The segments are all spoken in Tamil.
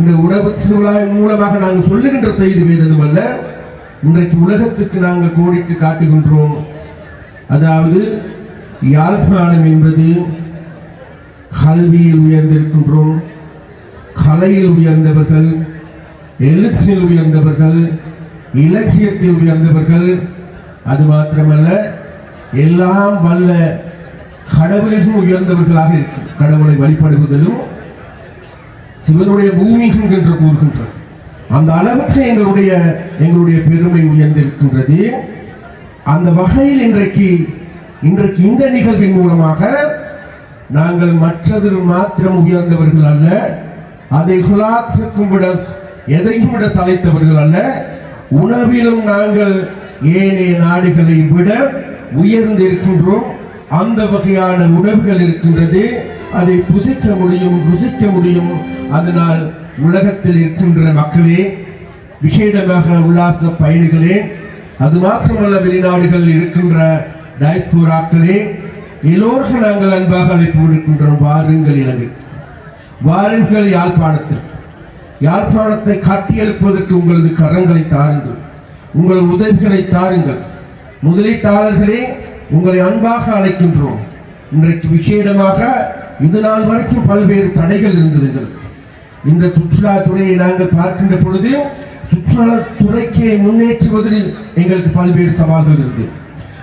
இந்த உணவு திருவிழாவின் மூலமாக நாங்கள் சொல்லுகின்ற செய்தி வேறு எதுவல்ல. இன்றைக்கு உலகத்துக்கு நாங்கள் கோடிட்டு காட்டுகின்றோம். அதாவது யாழ்ப்பாணம் என்பது கல்வியில் உயர்ந்திருக்கின்றோம், கலையில் உயர்ந்தவர்கள், எழுத்தில் உயர்ந்தவர்கள், இலக்கியத்தில் உயர்ந்தவர்கள். அது மாத்திரமல்ல, எல்லாம் வல்ல கடவுளிலும் உயர்ந்தவர்களாக இருக்கும். கடவுளை வழிபடுவதிலும் சிவனுடைய பூமி என்று கூறுகின்ற அந்த அளவுக்கு எங்களுடைய பெருமை உயர்ந்திருக்கின்றது. அந்த வகையில் இன்றைக்கு இந்த நிகழ்வின் மூலமாக நாங்கள் மற்றதில் மாத்திரம் உயர்ந்தவர்கள் அல்ல, அதை குலாத்துக்கும் விட எதையும் விட சளைத்தவர்கள் அல்ல, உணவிலும் நாங்கள் ஏனைய நாடுகளை விட உயர்ந்திருக்கின்றோம். அந்த வகையான உணவுகள் இருக்கின்றது, அதை புசிக்க முடியும், ருசிக்க முடியும். அதனால் உலகத்தில் இருக்கின்ற மக்களே, விசேடமாக உல்லாச பயணிகளே, அது மாத்திரமல்ல வெளிநாடுகளில் இருக்கின்ற டயஸ்போராக்களே, எல்லோருக்கும் நாங்கள் அன்பாக அழைப்பு விடுக்கின்றோம். வாருங்கள் இலங்கை, வாருங்கள் யாழ்ப்பாணத்தை கட்டியெழுப்பதற்கு உங்களது கரங்களை தாருங்கள், உங்களது உதவிகளை தாருங்கள். முதலீட்டாளர்களே, உங்களை அன்பாக அழைக்கின்றோம். இன்றைக்கு விசேடமாக இது நாள் வரைக்கும் பல்வேறு தடைகள் இருந்தது எங்களுக்கு. இந்த சுற்றுலாத்துறையை நாங்கள் பார்க்கின்ற பொழுது சுற்றுலாத்துறைக்கு முன்னேற்றுவதில் எங்களுக்கு பல்வேறு சவால்கள் இருந்தது.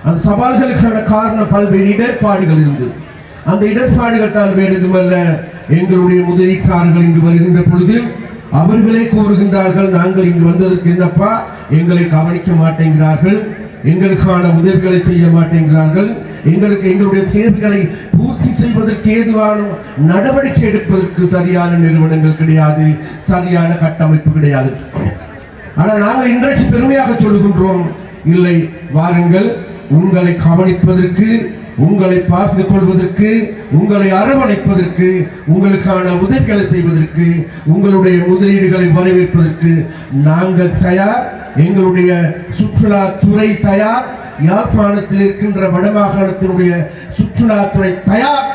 அந்த சவால்களுக்கான காரணம் பல்வேறு இடர்பாடுகள் இருந்தது. அந்த இடர்பாடுகள் தான் வேறு எதுவுமல்ல, எங்களுடைய முதலீட்டாளர்கள் இங்கு வருகின்ற பொழுது அவர்களே கூறுகின்றார்கள், நாங்கள் இங்கு வந்ததற்கு என்னப்பா, எங்களை கவனிக்க மாட்டேங்கிறார்கள், எங்களுக்கான உதவிகளை செய்ய மாட்டேங்கிறார்கள், எங்களுடைய தேவைகளை பூர்த்தி செய்வதற்கு ஏதுவான நடவடிக்கை எடுப்பதற்கு சரியான நிறுவனங்கள் கிடையாது, சரியான கட்டமைப்பு கிடையாது. ஆனால் நாங்கள் இன்றைக்கு பெருமையாக சொல்லுகின்றோம், இல்லை, வாருங்கள், உங்களை கவனிப்பதற்கு, உங்களை பார்த்து கொள்வதற்கு, உங்களை அரவணைப்பதற்கு, உங்களுக்கான உதவிகளை செய்வதற்கு, உங்களுடைய முதலீடுகளை வரவேற்பதற்கு நாங்கள் தயார். எங்களுடைய சுற்றுலாத்துறை தயார். யாழ்ப்பாணத்தில் இருக்கின்ற வடமாகாணத்தினுடைய சுற்றுலாத்துறை தயார்.